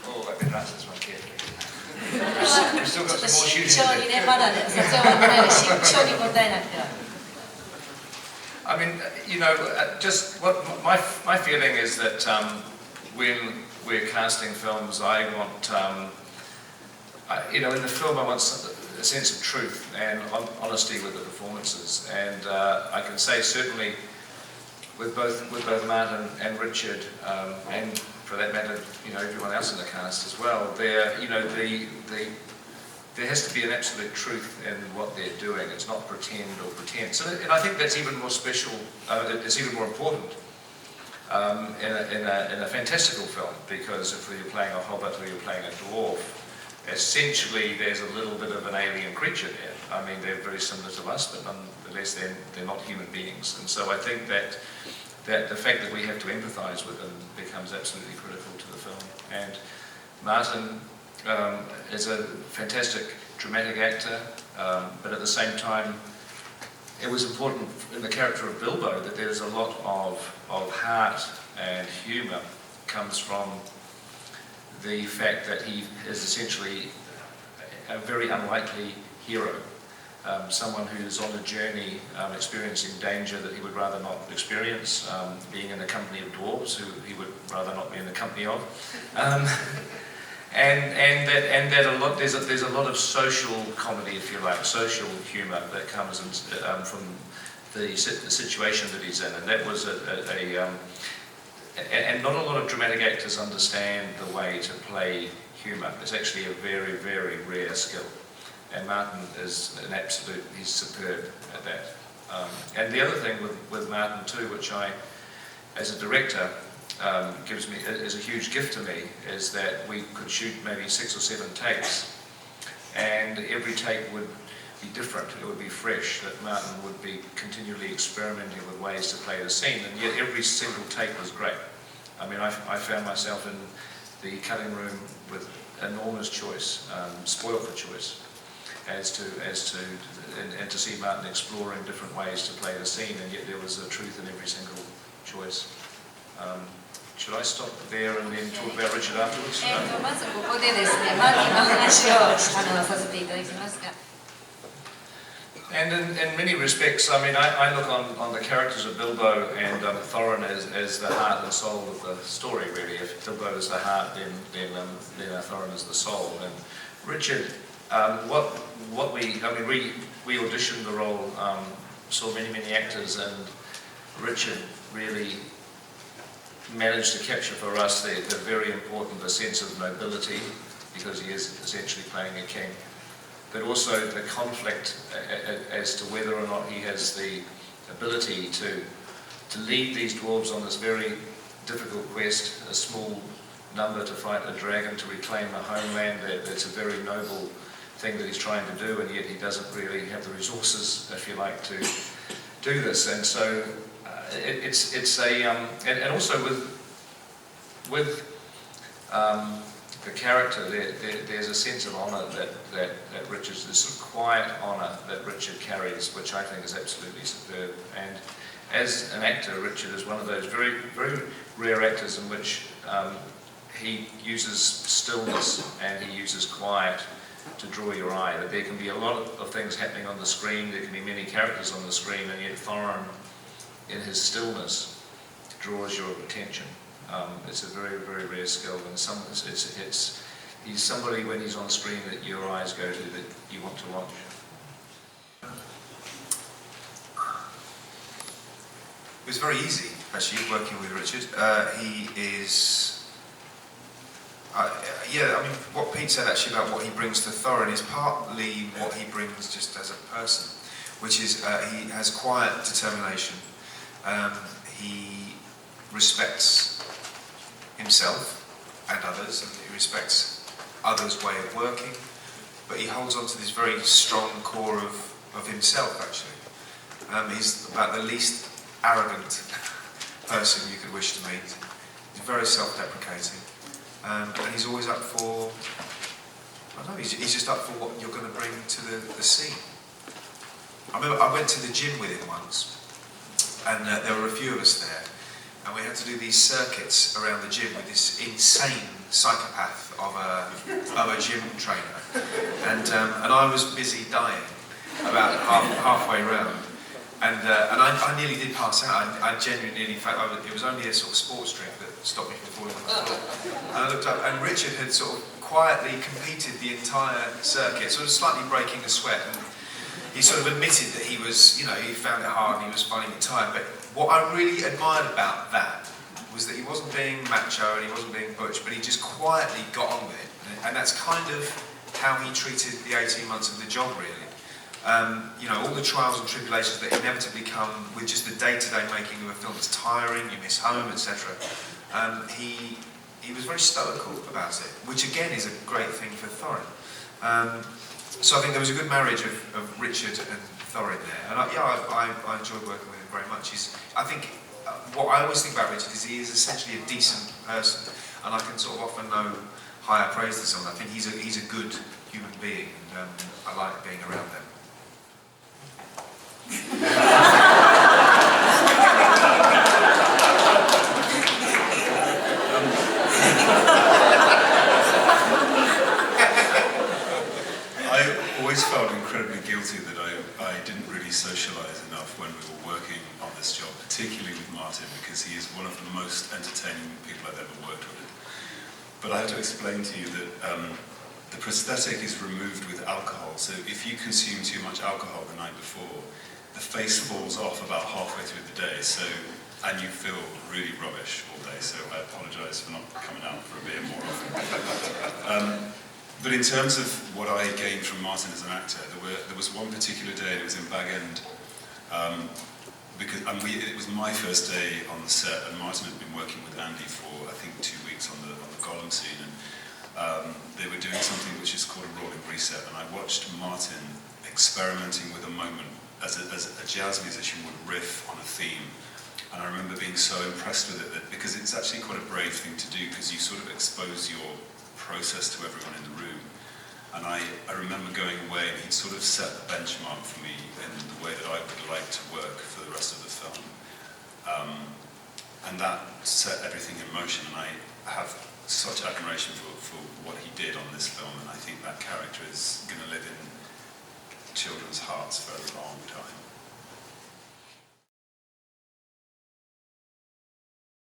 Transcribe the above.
Oh, I better answer this one carefully. We've still got some more shooting to do. まだね、撮影終わってないので慎重に答えなくては。I mean, you know, just what my feeling is that when we're casting films, I want, you know, in the film I want a sense of truth and honesty with the performances, and I can say certainly with both Martin and Richard, and for that matter, you know, everyone else in the cast as well, there, you know, there has to be an absolute truth in what they're doing. It's not pretend or pretense. And I think that's even more special, it's even more important in a fantastical film, because if you're playing a hobbit or you're playing a dwarf, essentially there's a little bit of an alien creature there. I mean, they're very similar to us, but nonetheless they're not human beings. And so I think that the fact that we have to empathise with them becomes absolutely critical to the film. And Martin is a fantastic dramatic actor, but at the same time it was important in the character of Bilbo that there's a lot of heart and humour comes from the fact that he is essentially a very unlikely hero, someone who's on a journey experiencing danger that he would rather not experience, being in the company of dwarves who he would rather not be in the company of. And that a lot there's a lot of social comedy, if you like, social humour that comes from the situation that he's in, and that was and not a lot of dramatic actors understand the way to play humour. It's actually a very, very rare skill, and Martin is an absolute, he's superb at that. And the other thing with Martin too, which I, as a director, gives me, is a huge gift to me, is that we could shoot maybe 6 or 7 takes, and every take would be different, it would be fresh, that Martin would be continually experimenting with ways to play the scene, and yet every single take was great. I mean, I found myself in the cutting room with enormous choice, spoiled for choice, as to see Martin exploring different ways to play the scene, and yet there was a truth in every single choice. Should I stop there and then talk about Richard afterwards? まずここでですね、マーティンの話をさせていただきますが。And in many respects, I mean, I look on the characters of Bilbo and Thorin as the heart and soul of the story, really. If Bilbo is the heart, then Thorin is the soul. And Richard, what we auditioned the role, saw many actors, and Richard really managed to capture for us the very important sense of nobility, because he is essentially playing a king, but also the conflict as to whether or not he has the ability to lead these dwarves on this very difficult quest, a small number to fight a dragon to reclaim a homeland. That's a very noble thing that he's trying to do, and yet he doesn't really have the resources, if you like, to do this. And so and also with the character, there's a sense of honour that Richard, this sort of quiet honour that Richard carries, which I think is absolutely superb. And as an actor, Richard is one of those very, very rare actors in which he uses stillness and he uses quiet to draw your eye. That there can be a lot of things happening on the screen, there can be many characters on the screen, and yet Thorin, in his stillness, draws your attention. It's a very, very rare skill, and he's somebody when he's on screen that your eyes go to, that you want to watch. It was very easy, actually, working with Richard. He is, yeah, I mean, what Pete said actually about what he brings to Thorin is partly what he brings just as a person, which is he has quiet determination. He respects himself and others, and he respects others' way of working, but he holds on to this very strong core of himself, actually. He's about the least arrogant person you could wish to meet. He's very self-deprecating, and he's always up for, I don't know, he's just up for what you're going to bring to the scene. I remember I went to the gym with him once, and there were a few of us there, and we had to do these circuits around the gym with this insane psychopath of a gym trainer, and I was busy dying about halfway round, and I nearly did pass out. I genuinely nearly felt it was only a sort of sports drink that stopped me from falling on the floor. And I looked up, and Richard had sort of quietly competed the entire circuit, sort of slightly breaking a sweat. And he sort of admitted that he was, you know, he found it hard and he was finding it tired. But what I really admired about that was that he wasn't being macho and he wasn't being butch, but he just quietly got on with it. And that's kind of how he treated the 18 months of the job, really. You know, all the trials and tribulations that inevitably come with just the day-to-day making of a film. It's tiring, you miss home, etc. He was very stoical about it, which again is a great thing for Thorin. So I think there was a good marriage of Richard and Thorin there, and I enjoyed working with him very much. I think what I always think about Richard is he is essentially a decent person, and I can sort of often know higher praise than someone. I think he's a good human being, and I like being around them. I always felt incredibly guilty that I didn't really socialise enough when we were working on this job, particularly with Martin, because he is one of the most entertaining people I've ever worked with. But I have to explain to you that the prosthetic is removed with alcohol, so if you consume too much alcohol the night before, the face falls off about halfway through the day, and you feel really rubbish all day, so I apologise for not coming out for a beer more often. But in terms of what I gained from Martin as an actor, there was one particular day, and it was in Bag End, it was my first day on the set, and Martin had been working with Andy for, I think, 2 weeks on the Gollum scene, and they were doing something which is called a rolling reset, and I watched Martin experimenting with a moment as a jazz musician would riff on a theme, and I remember being so impressed with it because it's actually quite a brave thing to do, because you sort of expose your process to everyone in the room. And I remember going away, and he'd sort of set the benchmark for me in the way that I would like to work for the rest of the film. And that set everything in motion, and I have such admiration for what he did on this film, and I think that character is going to live in children's hearts for a long time.